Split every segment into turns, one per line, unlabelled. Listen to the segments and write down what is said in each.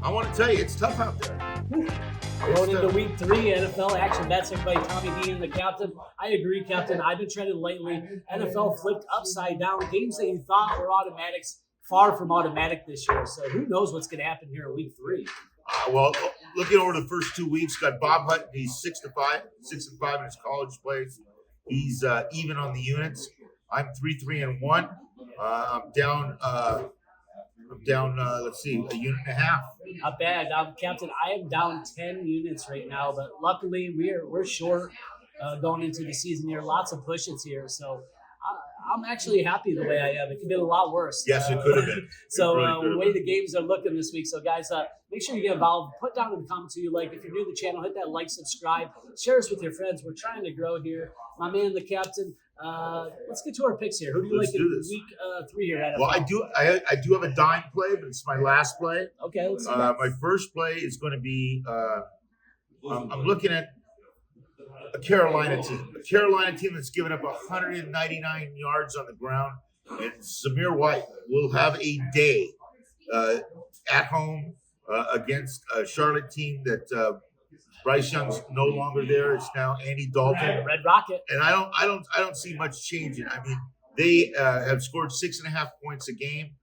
I want to tell you, it's tough out there.
Going into week 3, NFL action bets. Everybody, Tommy D and the captain. I agree, Captain. I've been treading lightly. NFL flipped upside down. Games that you thought were automatics, far from automatic this year. So who knows what's going to happen here in week 3?
Well, looking over the first 2 weeks, got Bob Hutton. He's 6-5 in his college plays. He's even on the units. I'm 3-1. I'm down. Let's see, a unit and a half.
Not bad, Captain. I am down 10 units right now, but luckily we're short going into the season here. Lots of push-its here, so I'm actually happy the way I am. It could have been a lot worse.
Yes, it could have been.
So the way the games are looking this week. So guys, make sure you get involved. Put down in the comments who you like. If you're new to the channel, hit that like, subscribe, share us with your friends. We're trying to grow here. My man, the captain. Let's get to our picks here. Who do you like in week 3 here?
Well, I do have a dime play, but it's my last play.
Okay, let's see
my first play is going to be. I'm looking at a Carolina team that's given up 199 yards on the ground, and Zamir White will have a day at home against a Charlotte team that Bryce Young's no longer there. It's now Andy Dalton,
Red Rocket,
and I don't see much changing. I mean, they have scored 6.5 points a game.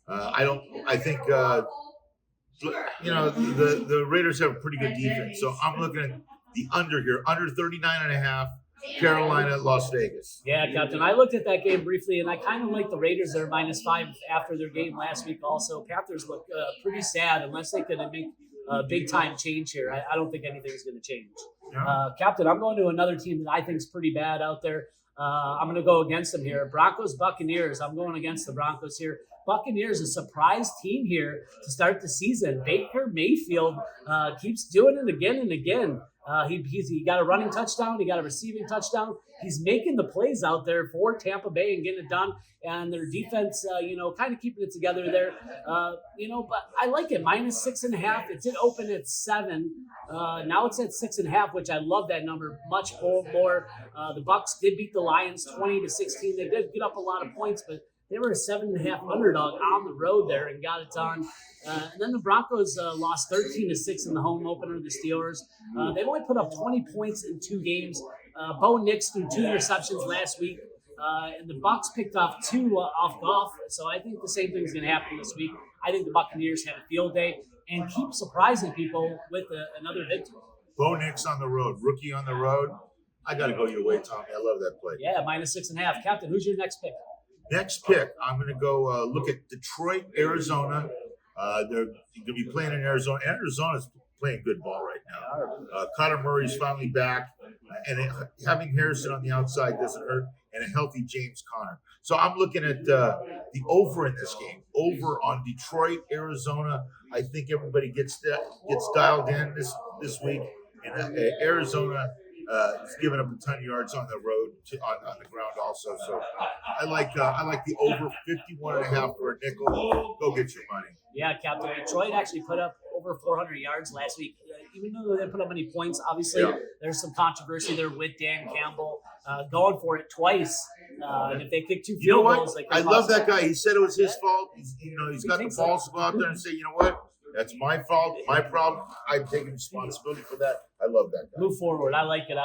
I think the Raiders have a pretty good defense, so I'm looking at the under here, under 39.5, Carolina, Las Vegas.
Yeah, Captain. I looked at that game briefly, and I kind of like the Raiders. They're -5 after their game last week. Also, Panthers look pretty sad unless they can make a big-time change here. I don't think anything's going to change.
Yeah.
Captain, I'm going to another team that I think is pretty bad out there. I'm going to go against them here. Broncos, Buccaneers. I'm going against the Broncos here. Buccaneers, a surprise team here to start the season. Baker Mayfield keeps doing it again and again. He got a running touchdown. He got a receiving touchdown. He's making the plays out there for Tampa Bay and getting it done. And their defense, kind of keeping it together there. But I like it. -6.5. It did open at 7. Now it's at 6.5, which I love that number much more. The Bucs did beat the Lions 20-16. They did get up a lot of points, but they were a 7.5 underdog on the road there and got it done. And then the Broncos lost 13-6 in the home opener to the Steelers. They've only put up 20 points in 2 games. Bo Nix threw 2 interceptions last week. And the Bucs picked off 2 off Goff. So I think the same thing's going to happen this week. I think the Buccaneers had a field day and keep surprising people with another victory.
Bo Nix on the road, rookie on the road. I got to go your way, Tommy. I love that play.
Yeah, -6.5. Captain, who's your next pick?
Next pick, I'm going to go look at Detroit, Arizona. They're going to be playing in Arizona. Arizona's playing good ball right now. Kyler Murray's finally back, and having Harrison on the outside doesn't hurt, and a healthy James Conner. So I'm looking at the over in this game, over on Detroit, Arizona. I think everybody gets dialed in this week, and Arizona is giving up a ton of yards on the road on the ground also. So I like the over 51.5 for a nickel. Go get your money.
Yeah, Captain. Detroit actually put up over 400 yards last week. Even though they didn't put up any points, obviously there's some controversy there with Dan Campbell going for it twice. And if they kick 2 field goals,
I love that guy. He said it was his fault. He's got the balls to go out there and say, you know what? That's my fault, my problem. I'm taking responsibility for that. I love that guy.
Move forward. I like it.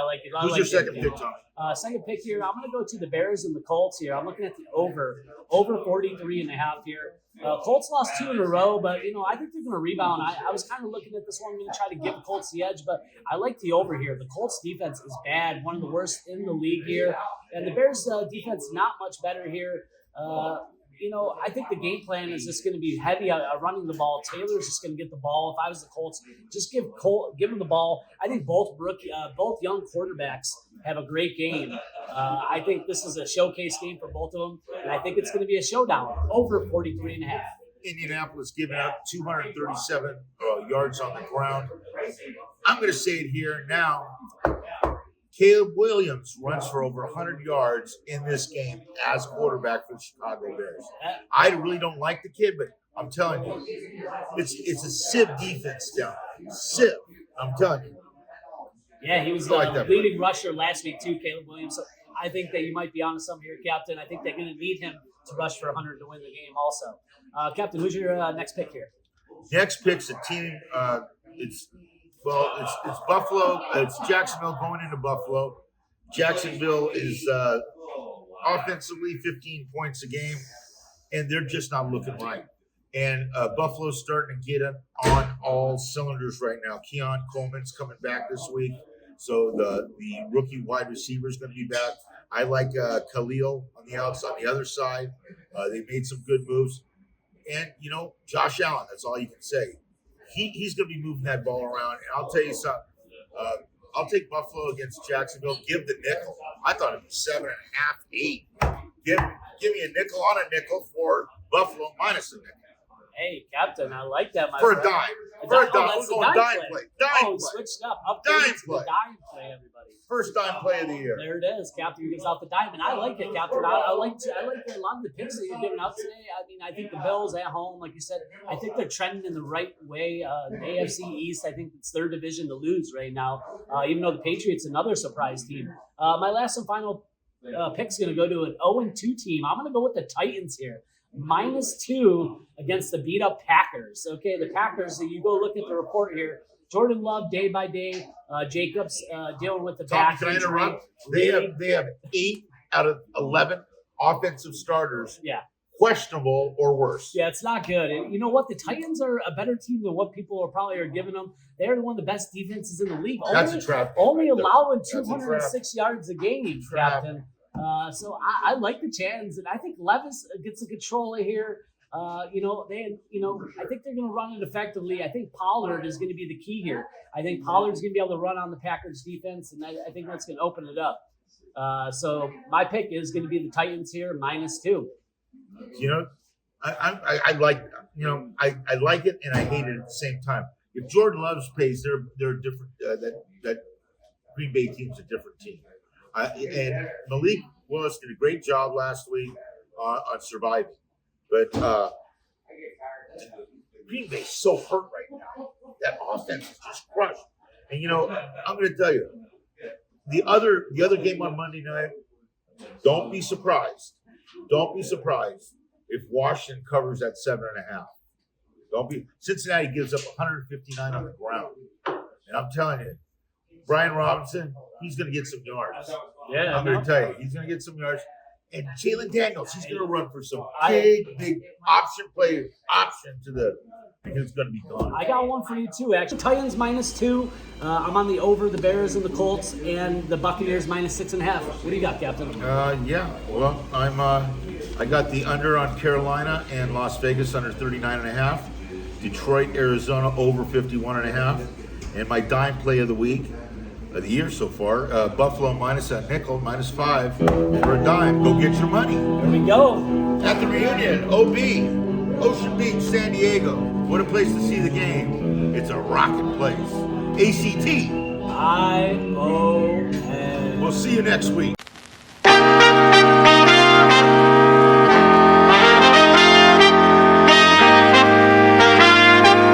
Who's your second pick, Tommy?
Second pick here, I'm going to go to the Bears and the Colts here. I'm looking at the over 43.5 here. Colts lost 2 in a row, but, I think they're going to rebound. I was kind of looking at this one. I'm going to try to give the Colts the edge, but I like the over here. The Colts defense is bad, one of the worst in the league here. And the Bears defense not much better here. I think the game plan is just going to be heavy running the ball. Taylor's just going to get the ball. If I was the Colts, just give him the ball. I think both young quarterbacks have a great game. I think this is a showcase game for both of them, and I think it's going to be a showdown over 43.5.
Indianapolis giving up 237 yards on the ground. I'm going to say it here now. Caleb Williams runs for over 100 yards in this game as quarterback for the Chicago Bears. I really don't like the kid, but I'm telling you, it's a sieve defense down there. Sieve, I'm telling you.
Yeah, he was the leading rusher last week too, Caleb Williams. So I think that you might be onto something here, Captain. I think they're going to need him to rush for 100 to win the game also. Captain, who's your next pick here?
Next pick's a team. It's Buffalo. It's Jacksonville going into Buffalo. Jacksonville is offensively 15 points a game, and they're just not looking right. And Buffalo's starting to get it on all cylinders right now. Keon Coleman's coming back this week, so the rookie wide receiver is going to be back. I like Khalil on the outside, on the other side. They made some good moves. And, Josh Allen, that's all you can say. He's going to be moving that ball around. And I'll tell you something. I'll take Buffalo against Jacksonville. Give the nickel. I thought it was 7.5, 8. Give me a nickel on a nickel for Buffalo minus a nickel.
Hey, Captain, I like that, my
For
friend.
a dime.
A
For a
dime.
dime.
That's
We're
the
going dime play. Dime
Oh,
play.
switched up. Upgrade
Dime
to the
play.
dime play, everybody.
First dime play of the year.
There it is. Captain gives out the dime, and I like it, Captain. I like a lot of the picks that you're giving out today. I mean, I think the Bills at home, like you said, I think they're trending in the right way. The AFC East, I think it's their division to lose right now, even though the Patriots another surprise team. My last and final pick's going to go to an 0-2 team. I'm going to go with the Titans here. -2 against the beat-up Packers. Okay, the Packers, you go look at the report here. Jordan Love, day by day. Jacobs dealing with the back
Tommy, can I
injury.
interrupt? They have 8 out of 11 offensive starters.
Yeah.
Questionable or worse.
Yeah, it's not good. And you know what? The Titans are a better team than what people are giving them. They're one of the best defenses in the league.
That's a trap.
Only allowing
That's a
206 yards a game,
Trap.
Captain. So I like the chance, and I think Levis gets the controller here. I think they're going to run it effectively. I think Pollard is going to be the key here. I think Pollard's going to be able to run on the Packers defense, and I think that's going to open it up. So my pick is going to be the Titans here, -2.
I like I like it and I hate it at the same time. If Jordan Love plays, they're different. That Green Bay team's a different team. And Malik Willis did a great job last week on surviving, but Green Bay's so hurt right now. That offense is just crushed. And I'm going to tell you, the other game on Monday night. Don't be surprised. Don't be surprised if Washington covers that 7.5. Don't be. Cincinnati gives up 159 on the ground, and I'm telling you, Brian Robinson, he's going to get some yards.
Yeah,
I'm going to tell you, he's going to get some yards. And Jalen Daniels, he's going to run for some big option to the. It's going to be gone.
I got one for you too, actually. Titans -2. I'm on the over the Bears and the Colts, and the Buccaneers -6.5. What do you got, Captain?
Yeah. Well, I got the under on Carolina and Las Vegas under 39.5. Detroit, Arizona over 51.5. And my dime play of the week, of the year so far, Buffalo minus a nickel, -5 for a dime. Go get your money.
Here we go.
At the reunion, OB, Ocean Beach, San Diego. What a place to see the game. It's a rocking place. ACT.
ION.
We'll see you next week.